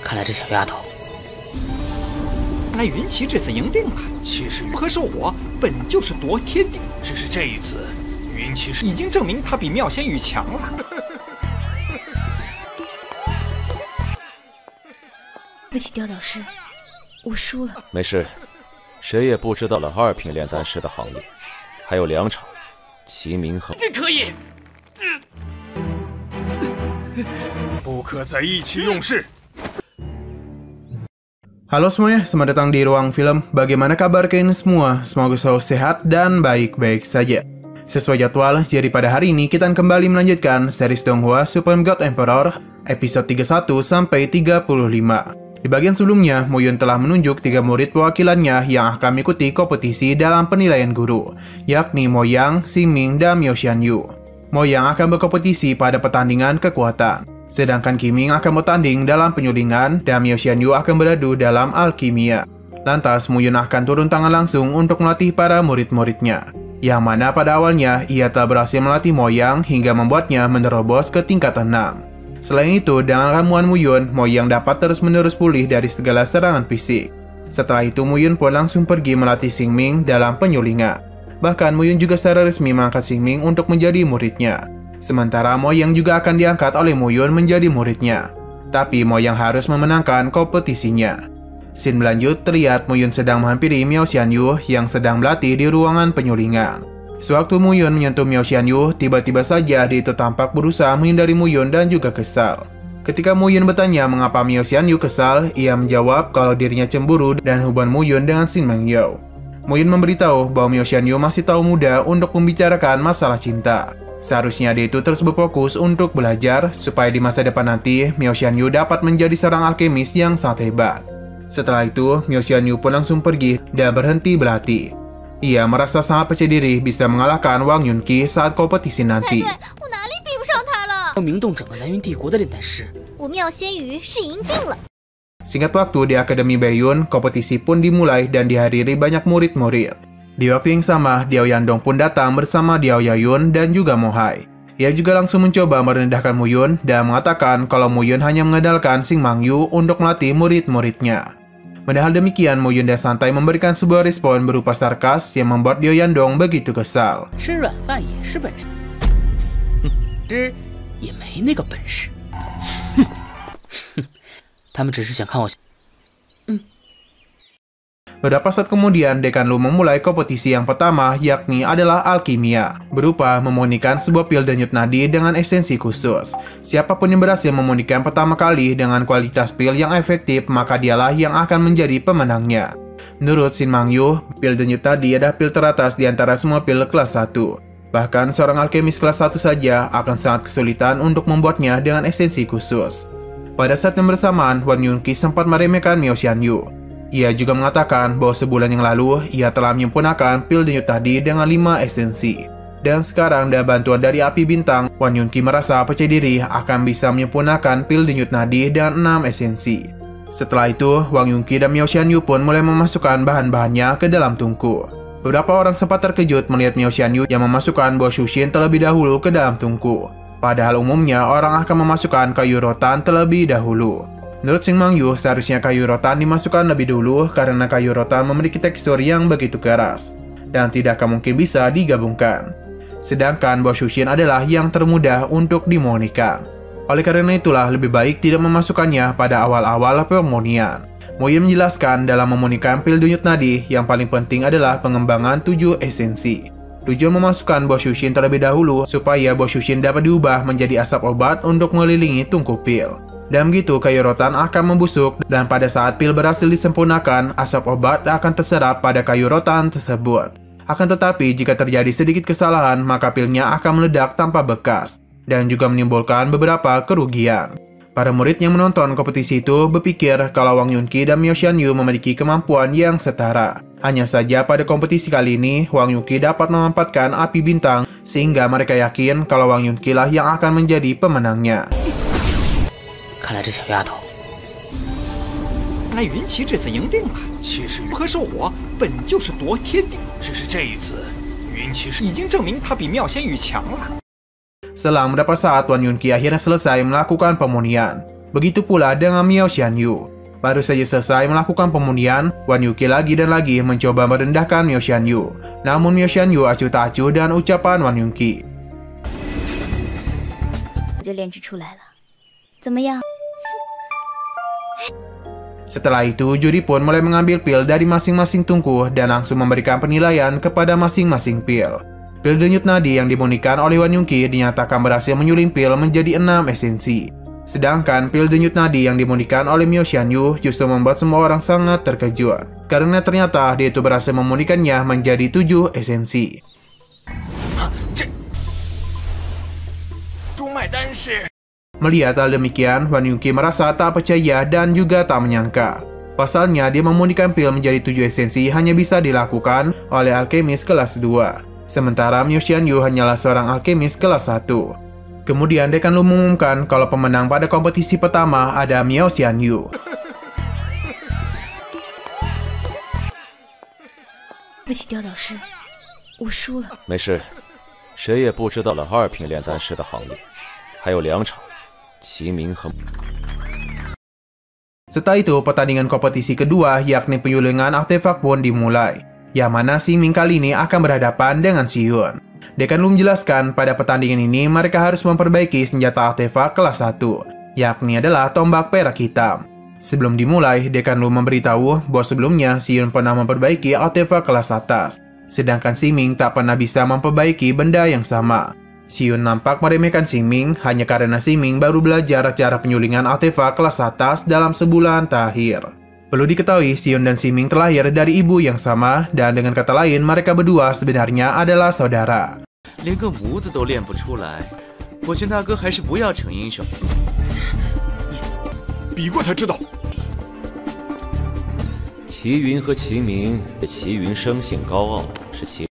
看来这小丫头，看来云奇这次赢定了。其实和兽火本就是夺天地，只是这一次，云奇是已经证明他比妙仙羽强了。对不起，刁导师，我输了。没事，谁也不知道了2品炼丹师的行业，还有2场，齐明和你可以，不可再意气用事。Halo semuanya, selamat datang di Ruang Film. Bagaimana kabar kalian semua? Semoga selalu sehat dan baik-baik saja. Sesuai jadwal, jadi pada hari ini kita kembali melanjutkan series Donghua Supreme God Emperor episode 31 sampai 35. Di bagian sebelumnya, Muyun telah menunjuk 3 murid perwakilannya yang akan mengikuti kompetisi dalam penilaian guru, yakni Moyang, Xingming, dan Miao Xianyu. Moyang akan berkompetisi pada pertandingan kekuatan, sedangkan Qiming akan bertanding dalam penyulingan dan Miao Xianyu akan beradu dalam alkimia. Lantas Muyun akan turun tangan langsung untuk melatih para murid-muridnya, yang mana pada awalnya ia telah berhasil melatih Moyang hingga membuatnya menerobos ke tingkat 6. Selain itu, dengan ramuan Muyun, Moyang dapat terus-menerus pulih dari segala serangan fisik. Setelah itu Muyun pun langsung pergi melatih Xingming dalam penyulingan. Bahkan Muyun juga secara resmi mengangkat Xingming untuk menjadi muridnya. Sementara Moyang juga akan diangkat oleh Muyun menjadi muridnya. Tapi Moyang harus memenangkan kompetisinya. Scene berlanjut terlihat Muyun sedang menghampiri Miao Xianyu yang sedang berlatih di ruangan penyulingan. Sewaktu Muyun menyentuh Miao Xianyu, tiba-tiba saja dia itu tampak berusaha menghindari Muyun dan juga kesal. Ketika Muyun bertanya mengapa Miao Xianyu kesal, ia menjawab kalau dirinya cemburu dan hubungan Muyun dengan Xin Mengyou. Muyun memberitahu bahwa Miao Xianyu masih terlalu muda untuk membicarakan masalah cinta. Seharusnya dia itu terus berfokus untuk belajar supaya di masa depan nanti Miao Xianyu dapat menjadi seorang alkemis yang sangat hebat. Setelah itu, Miao Xianyu pun langsung pergi dan berhenti berlatih. Ia merasa sangat percaya diri bisa mengalahkan Wang Yunqi saat kompetisi nanti. Singkat waktu di Akademi Beiyun, kompetisi pun dimulai dan dihadiri banyak murid-murid. Di waktu yang sama, Diao Yandong pun datang bersama Diao Yayun dan juga Mo Hai. Ia juga langsung mencoba merendahkan Muyun dan mengatakan kalau Muyun hanya mengandalkan Xing Mangyu untuk melatih murid-muridnya. Padahal demikian, Muyun dan santai memberikan sebuah respon berupa sarkas yang membuat Diao Yandong begitu kesal. Beberapa saat kemudian, Dekan Lu memulai kompetisi yang pertama, yakni adalah alkimia, berupa memurnikan sebuah pil denyut nadi dengan esensi khusus. Siapapun yang berhasil memurnikan pertama kali dengan kualitas pil yang efektif, maka dialah yang akan menjadi pemenangnya. Menurut Xin Mangyu, pil denyut nadi adalah pil teratas di antara semua pil kelas 1. Bahkan seorang alkemis kelas 1 saja akan sangat kesulitan untuk membuatnya dengan esensi khusus. Pada saat yang bersamaan, Wang Yunqi sempat meremehkan Miao Xianyu. Ia juga mengatakan bahwa sebulan yang lalu ia telah menyempurnakan pil denyut nadi dengan 5 esensi. Dan sekarang dengan bantuan dari api bintang, Wang Yunqi merasa percaya diri akan bisa menyempurnakan pil denyut nadi dengan 6 esensi. Setelah itu, Wang Yunqi dan Miao Xianyu pun mulai memasukkan bahan-bahannya ke dalam tungku. Beberapa orang sempat terkejut melihat Miao Xianyu yang memasukkan buah Shushin terlebih dahulu ke dalam tungku. Padahal umumnya orang akan memasukkan kayu rotan terlebih dahulu. Menurut Xing Mangyu, seharusnya kayu rotan dimasukkan lebih dulu karena kayu rotan memiliki tekstur yang begitu keras dan tidak akan mungkin bisa digabungkan. Sedangkan buah Shushin adalah yang termudah untuk dimurnikan. Oleh karena itulah lebih baik tidak memasukkannya pada awal-awal pemurnian. Muyun menjelaskan dalam memurnikan pil denyut nadi, yang paling penting adalah pengembangan 7 esensi. Tujuan memasukkan buah Shushin terlebih dahulu supaya buah Shushin dapat diubah menjadi asap obat untuk mengelilingi tungku pil. Dan begitu kayu rotan akan membusuk dan pada saat pil berhasil disempurnakan, asap obat akan terserap pada kayu rotan tersebut. Akan tetapi jika terjadi sedikit kesalahan, maka pilnya akan meledak tanpa bekas dan juga menimbulkan beberapa kerugian. Para murid yang menonton kompetisi itu berpikir kalau Wang Yunqi dan Miao Xianyu memiliki kemampuan yang setara. Hanya saja pada kompetisi kali ini, Wang Yunqi dapat memanfaatkan api bintang sehingga mereka yakin kalau Wang Yunqi lah yang akan menjadi pemenangnya. 看来这小丫头，看来云奇这次赢定了。其实和兽火本就是夺天地，只是这一次，云奇是已经证明他比妙仙羽强了。 Selang beberapa saat, Wang Yunqi akhirnya selesai melakukan pemurnian. Begitu pula dengan Miao Xianyu. Baru saja selesai melakukan pemunian, Wan Yuqi lagi dan lagi mencoba merendahkan Miao Xianyu. Namun Miao Xianyu acuh tak acuh dengan ucapan Wan Yuqi. Setelah itu, juri pun mulai mengambil pil dari masing-masing tungku dan langsung memberikan penilaian kepada masing-masing pil. Pil denyut nadi yang dimurnikan oleh Wan Yuqi dinyatakan berhasil menyuling pil menjadi 6 esensi. Sedangkan pil denyut nadi yang dimurnikan oleh Miao Xianyu justru membuat semua orang sangat terkejut. Karena ternyata dia itu berhasil memurnikannya menjadi 7 esensi. Melihat hal demikian, Wan Yuqi merasa tak percaya dan juga tak menyangka. Pasalnya, dia memurnikan pil menjadi 7 esensi hanya bisa dilakukan oleh alkemis kelas 2. Sementara Miao Xianyu hanyalah seorang alkemis kelas 1. Kemudian Dekan Lu mengumumkan kalau pemenang pada kompetisi pertama ada Miao Xianyu. 对不起，刁导师，我输了。没事，谁也不知道了2品炼丹师的行业，还有2场，齐明和。 Setelah itu, pertandingan kompetisi kedua yakni penyulingan artefak pun dimulai, yang mana Xingming kali ini akan berhadapan dengan Xion. Dekan Lu menjelaskan pada pertandingan ini mereka harus memperbaiki senjata artefak kelas 1, yakni adalah tombak perak hitam. Sebelum dimulai, Dekan Lu memberitahu bahwa sebelumnya Xion pernah memperbaiki artefak kelas atas, sedangkan Xingming tak pernah bisa memperbaiki benda yang sama. Xion nampak meremehkan Xingming hanya karena Xingming baru belajar cara penyulingan artefak kelas atas dalam sebulan terakhir. Perlu diketahui, Xion dan Xingming terlahir dari ibu yang sama, dan dengan kata lain mereka berdua sebenarnya adalah saudara. 连个模子都练不出来，我劝大哥还是不要逞英雄。比过才知道。齐云和齐明，齐云生性高傲，是齐。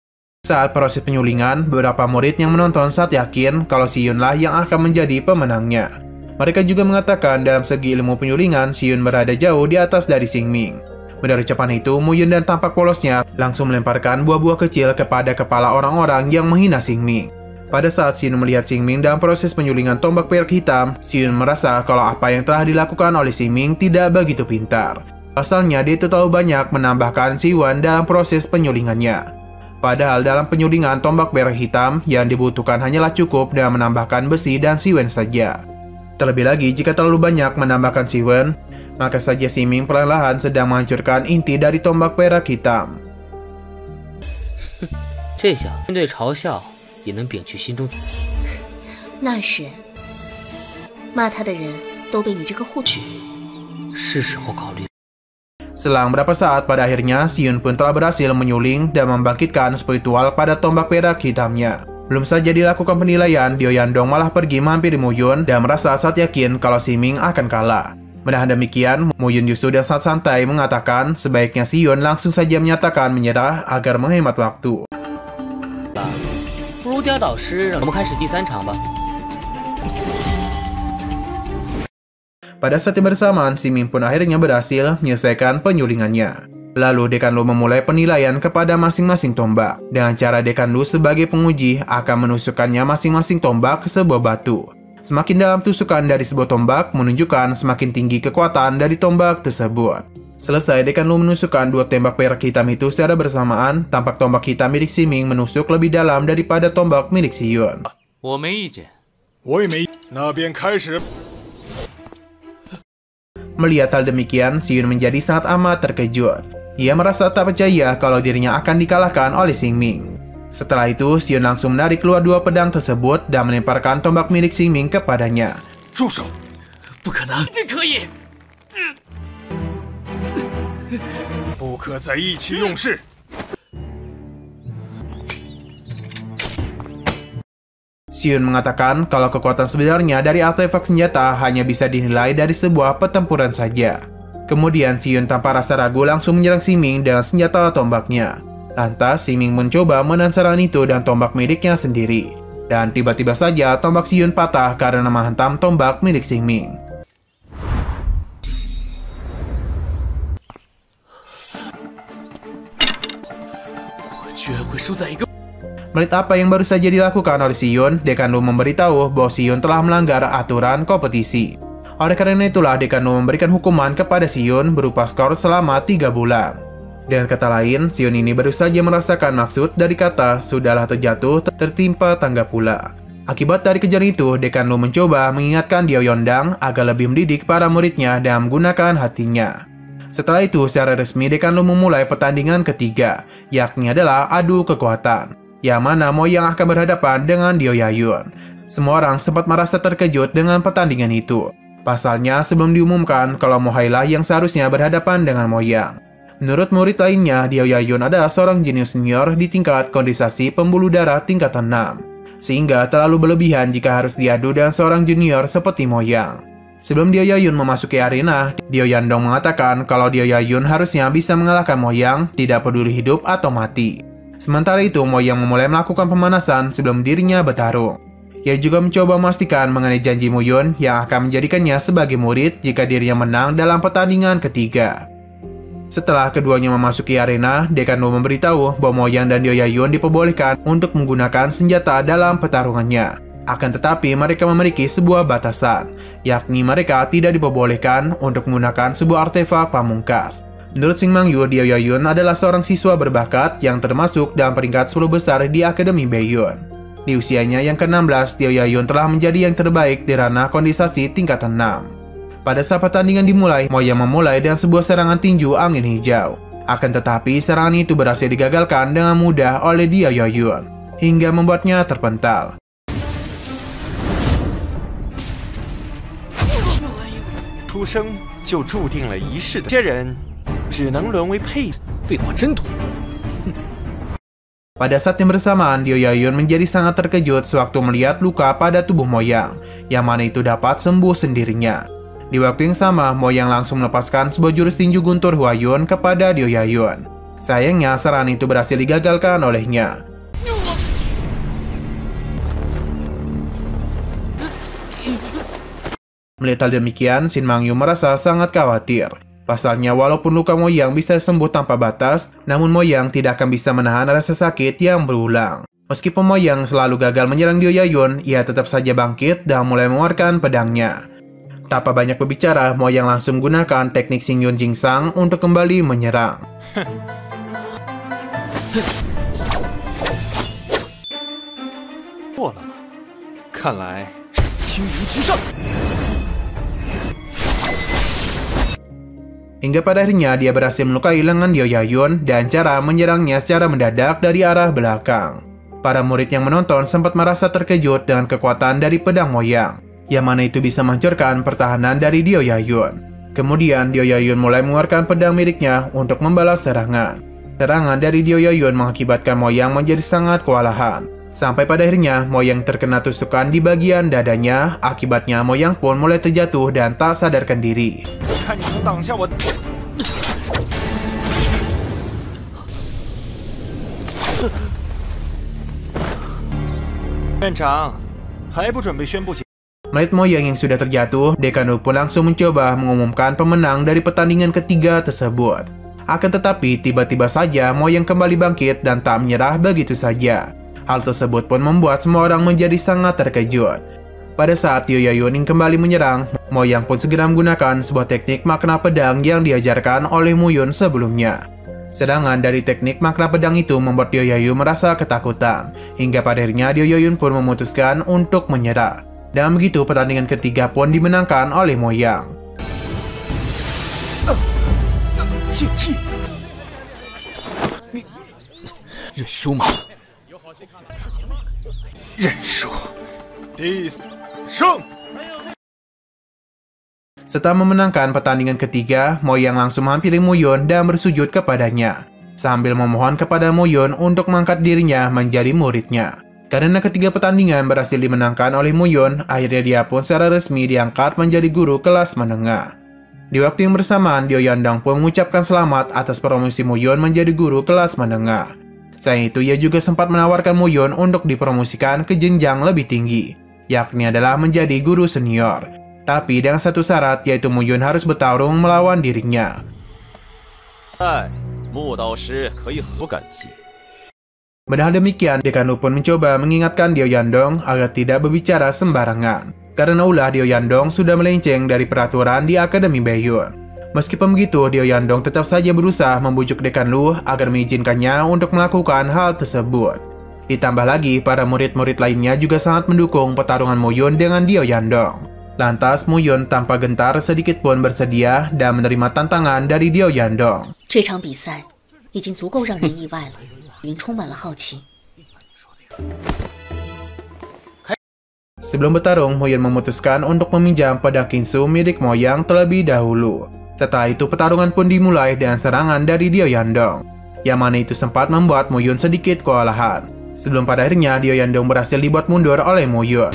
Saat proses penyulingan, beberapa murid yang menonton saat yakin kalau Xion lah yang akan menjadi pemenangnya. Mereka juga mengatakan dalam segi ilmu penyulingan, Xion berada jauh di atas dari Xingming. Mendengar ucapan itu, Muyun dan tampak polosnya langsung melemparkan buah-buah kecil kepada kepala orang-orang yang menghina Xingming. Pada saat Xion melihat Xingming dalam proses penyulingan tombak perak hitam, Xion merasa kalau apa yang telah dilakukan oleh Xingming tidak begitu pintar. Pasalnya, dia itu terlalu banyak menambahkan Xiwan dalam proses penyulingannya. Padahal dalam penyulingan tombak perak hitam, yang dibutuhkan hanyalah cukup dengan menambahkan besi dan Xiwen saja. Terlebih lagi, jika terlalu banyak menambahkan Xiwen, maka saja Xingming perlahan-lahan sedang menghancurkan inti dari tombak perak hitam. 这小子面对嘲笑也能摒去心中。那是，骂他的人都被你这个护举。是时候考虑。 Selang beberapa saat, pada akhirnya Xion pun telah berhasil menyuling dan membangkitkan spiritual pada tombak perak hitamnya. Belum saja dilakukan penilaian, Dio Yandong malah pergi mampir Muyun dan merasa saat yakin kalau Xingming akan kalah. Menahan demikian, Muyun justru dan sangat santai mengatakan sebaiknya Xion langsung saja menyatakan menyerah agar menghemat waktu. 不如刁导师，让我们开始第3场吧。 Pada saat yang bersamaan, Xingming pun akhirnya berhasil menyelesaikan penyulingannya. Lalu Dekan Lu memulai penilaian kepada masing-masing tombak. Dengan cara Dekan Lu sebagai penguji akan menusukkannya masing-masing tombak ke sebuah batu. Semakin dalam tusukan dari sebuah tombak menunjukkan semakin tinggi kekuatan dari tombak tersebut. Selesai, Dekan Lu menusukkan 2 tembak perak hitam itu secara bersamaan. Tampak tombak hitam milik Xingming menusuk lebih dalam daripada tombak milik Xion. 我没意见。我也没。那便开始。 Melihat hal demikian, Xion menjadi sangat amat terkejut. Ia merasa tak percaya kalau dirinya akan dikalahkan oleh Xingming. Setelah itu, Xion langsung menarik keluar 2 pedang tersebut dan melemparkan tombak milik Xingming kepadanya. 住手！ 不可能，一定可以！ 不可再意气用事。 Xion mengatakan kalau kekuatan sebenarnya dari artefak senjata hanya bisa dinilai dari sebuah pertempuran saja. Kemudian Xion tanpa rasa ragu langsung menyerang Xingming dengan senjata tombaknya. Lantas Xingming mencoba menahan serangan itu dan tombak miliknya sendiri. Dan tiba-tiba saja tombak Xion patah karena menghantam tombak milik Xingming. Melihat apa yang baru saja dilakukan oleh Xion, Dekan Lu memberitahu bahwa Xion telah melanggar aturan kompetisi. Oleh karena itulah Dekan Lu memberikan hukuman kepada Xion berupa skor selama 3 bulan. Dengan kata lain, Xion ini baru saja merasakan maksud dari kata sudahlah terjatuh tertimpa tangga pula. Akibat dari kejadian itu, Dekan Lu mencoba mengingatkan Diao Yondang agar lebih mendidik para muridnya dan menggunakan hatinya. Setelah itu, secara resmi Dekan Lu memulai pertandingan ketiga, yakni adalah adu kekuatan, yang mana Moyang akan berhadapan dengan Diao Yayun. Semua orang sempat merasa terkejut dengan pertandingan itu. Pasalnya, sebelum diumumkan kalau Mohai lah yang seharusnya berhadapan dengan Moyang. Menurut murid lainnya, Diao Yayun adalah seorang jenius senior di tingkat kondensasi pembuluh darah tingkatan 6. Sehingga terlalu berlebihan jika harus diadu dengan seorang junior seperti Moyang. Sebelum Diao Yayun memasuki arena, Diao Yandong mengatakan kalau Diao Yayun harusnya bisa mengalahkan Moyang, tidak peduli hidup atau mati. Sementara itu, Moyang memulai melakukan pemanasan sebelum dirinya bertarung. Ia juga mencoba memastikan mengenai janji Muyun yang akan menjadikannya sebagai murid jika dirinya menang dalam pertandingan ketiga. Setelah keduanya memasuki arena, Dekan Lu memberitahu bahwa Moyang dan Diao Yayun diperbolehkan untuk menggunakan senjata dalam pertarungannya. Akan tetapi mereka memiliki sebuah batasan, yakni mereka tidak diperbolehkan untuk menggunakan sebuah artefak pamungkas. Menurut Xing Mangyu, Diao Yayun adalah seorang siswa berbakat yang termasuk dalam peringkat 10 besar di Akademi Beiyun. Di usianya yang ke-16, Diao Yayun telah menjadi yang terbaik di ranah kondensasi tingkatan 6. Pada saat pertandingan dimulai, Moyang memulai dengan sebuah serangan tinju angin hijau. Akan tetapi, serangan itu berhasil digagalkan dengan mudah oleh Diao Yayun, hingga membuatnya terpental. 出生就注定了一世的，这些人只能沦为配。废话真多。 Pada saat yang bersamaan, Diao Yayun menjadi sangat terkejut sewaktu melihat luka pada tubuh Moyang, yang mana itu dapat sembuh sendirinya. Di waktu yang sama, Moyang langsung melepaskan sebuah jurus tinju guntur Huayun kepada Diao Yayun. Sayangnya, serangan itu berhasil digagalkan olehnya. Melihat hal demikian, Xing Mangyu merasa sangat khawatir. Pasalnya, walaupun luka Moyang bisa sembuh tanpa batas, namun Moyang tidak akan bisa menahan rasa sakit yang berulang. Meskipun Moyang selalu gagal menyerang Diao Yayun, ia tetap saja bangkit dan mulai mengeluarkan pedangnya. Tanpa banyak berbicara, Moyang langsung menggunakan teknik Xingyun Jingsang untuk kembali menyerang. 过了吗？看来青云直上。 Hingga pada akhirnya dia berhasil melukai lengan Diao Yayun dan cara menyerangnya secara mendadak dari arah belakang. Para murid yang menonton sempat merasa terkejut dengan kekuatan dari pedang Moyang, yang mana itu bisa menghancurkan pertahanan dari Diao Yayun. Kemudian Diao Yayun mulai mengeluarkan pedang miliknya untuk membalas serangan. Serangan dari Diao Yayun mengakibatkan Moyang menjadi sangat kewalahan. Sampai pada akhirnya Moyang terkena tusukan di bagian dadanya, akibatnya Moyang pun mulai terjatuh dan tak sadarkan diri. 看你能挡下我！院长，还不准备宣布结？ Melihat Moyang yang sudah terjatuh, Dekan Lu pun langsung mencoba mengumumkan pemenang dari pertandingan ketiga tersebut. Akan tetapi, tiba-tiba saja Moyang kembali bangkit dan tak menyerah begitu saja. Hal tersebut pun membuat semua orang menjadi sangat terkejut. Pada saat Diao Yayun kembali menyerang, Moyang pun segera menggunakan sebuah teknik makna pedang yang diajarkan oleh Muyun sebelumnya. Sedangkan dari teknik makna pedang itu membuat Diao Yayun merasa ketakutan, hingga pada akhirnya Diao Yayun pun memutuskan untuk menyerah. Dan begitu pertandingan ketiga pun dimenangkan oleh Moyang. 敬意，认输吗？认输。第四胜。 Setelah memenangkan pertandingan ketiga, Moyang langsung menghampiri Muyun dan bersujud kepadanya, sambil memohon kepada Muyun untuk mengangkat dirinya menjadi muridnya. Karena ketiga pertandingan berhasil dimenangkan oleh Muyun, akhirnya dia pun secara resmi diangkat menjadi guru kelas menengah. Di waktu yang bersamaan, Diao Yandang pun mengucapkan selamat atas promosi Muyun menjadi guru kelas menengah. Selain itu, ia juga sempat menawarkan Muyun untuk dipromosikan ke jenjang lebih tinggi, yakni adalah menjadi guru senior. Tapi dengan satu syarat, yaitu Muyun harus bertarung melawan dirinya. Padahal demikian, Dekan Lu pun mencoba mengingatkan Diao Yandong agar tidak berbicara sembarangan. karena ulah Dio Yandong sudah melenceng dari peraturan di Akademi Baiyun. Meskipun begitu, Dio Yandong tetap saja berusaha membujuk Dekan Lu agar mengizinkannya untuk melakukan hal tersebut. Ditambah lagi, para murid-murid lainnya juga sangat mendukung pertarungan Mo Yun dengan Dio Yandong. Lantas, Mo Yun tanpa gentar sedikit pun bersedia dan menerima tantangan dari Dio Yandong. 这场比赛已经足够让人意外了，已经充满了好奇。 Sebelum bertarung, Mo Yun memutuskan untuk meminjam pedang Kingsu milik Mo Yang terlebih dahulu. Setelah itu, pertarungan pun dimulai dengan serangan dari Dio Yandong, yang mana itu sempat membuat Mo Yun sedikit kewalahan. Sebelum pada akhirnya, Dio Yandong berhasil dibuat mundur oleh Mo Yun.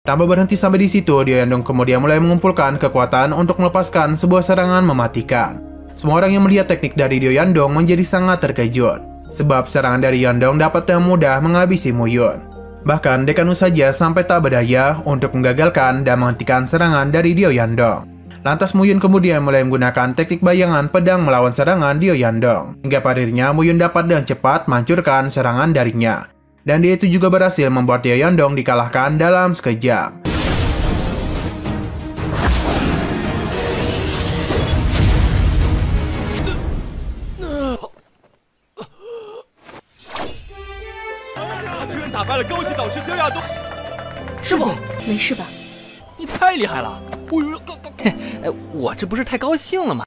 Tanpa berhenti sampai di situ, Dio Yandong kemudian mulai mengumpulkan kekuatan untuk melepaskan sebuah serangan mematikan. Semua orang yang melihat teknik dari Dio Yandong menjadi sangat terkejut, sebab serangan dari Yandong dapat dengan mudah menghabisi Mo Yun. Bahkan Dekan Lu saja sampai tak berdaya untuk menggagalkan dan menghentikan serangan dari Dio Yandong. Lantas Mo Yun kemudian mulai menggunakan teknik bayangan pedang melawan serangan Dio Yandong. Hingga pada akhirnya Mo Yun dapat dengan cepat menghancurkan serangan darinya. Dan dia itu juga berhasil membuat Dio Yandong dikalahkan dalam sekejap.没事吧？你太厉害了！我这不是太高兴了吗？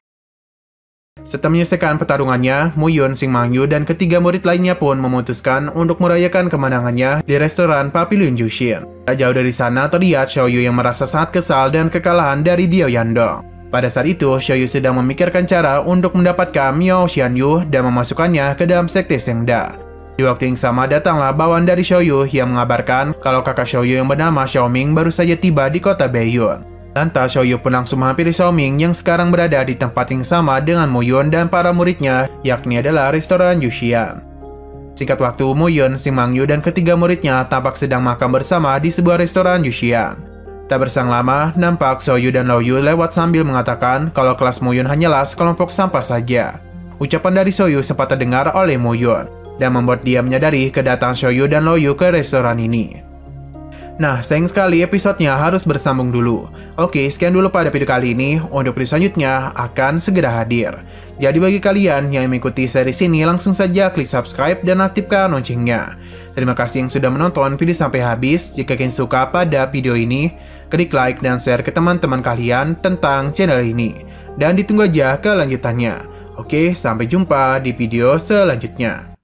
Setelah menyelesaikan pertarungannya, Mo Yun, Sing Mangyu, dan ketiga murid lainnya pun memutuskan untuk merayakan kemenangannya di restoran Papillon Jushin. Tak jauh dari sana terlihat Xiaoyu yang merasa sangat kesal dan kekalahan dari Dio Yandong. Pada saat itu, Xiaoyu sedang memikirkan cara untuk mendapatkan Miao Xianyu dan memasukkannya ke dalam sekte Shengda. Di waktu yang sama datanglah bawaan dari Xiaoyu yang mengabarkan kalau kakak Xiaoyu yang bernama Xiaoming baru saja tiba di kota Baiyun. Lantas Xiaoyu pun langsung menghampiri Xiaoming yang sekarang berada di tempat yang sama dengan Mo Yun dan para muridnya, yakni adalah restoran Yuxian. Singkat waktu, Mo Yun, Sing Mangyu, dan ketiga muridnya tampak sedang makan bersama di sebuah restoran Yuxian. Tak berselang lama, nampak Xiaoyu dan Laoyu lewat sambil mengatakan kalau kelas Mo Yun hanyalah sekelompok sampah saja. Ucapan dari Xiaoyu sempat terdengar oleh Mo Yun dan membuat dia menyadari kedatangan Xiaoyu dan Laoyu ke restoran ini. Nah, sayang sekali episodenya harus bersambung dulu. Oke, sekian dulu pada video kali ini. Untuk video selanjutnya akan segera hadir. Jadi bagi kalian yang mengikuti series ini, langsung saja klik subscribe dan aktifkan loncengnya. Terima kasih yang sudah menonton video sampai habis. Jika kalian suka pada video ini, klik like dan share ke teman-teman kalian tentang channel ini. Dan ditunggu aja kelanjutannya. Oke, sampai jumpa di video selanjutnya.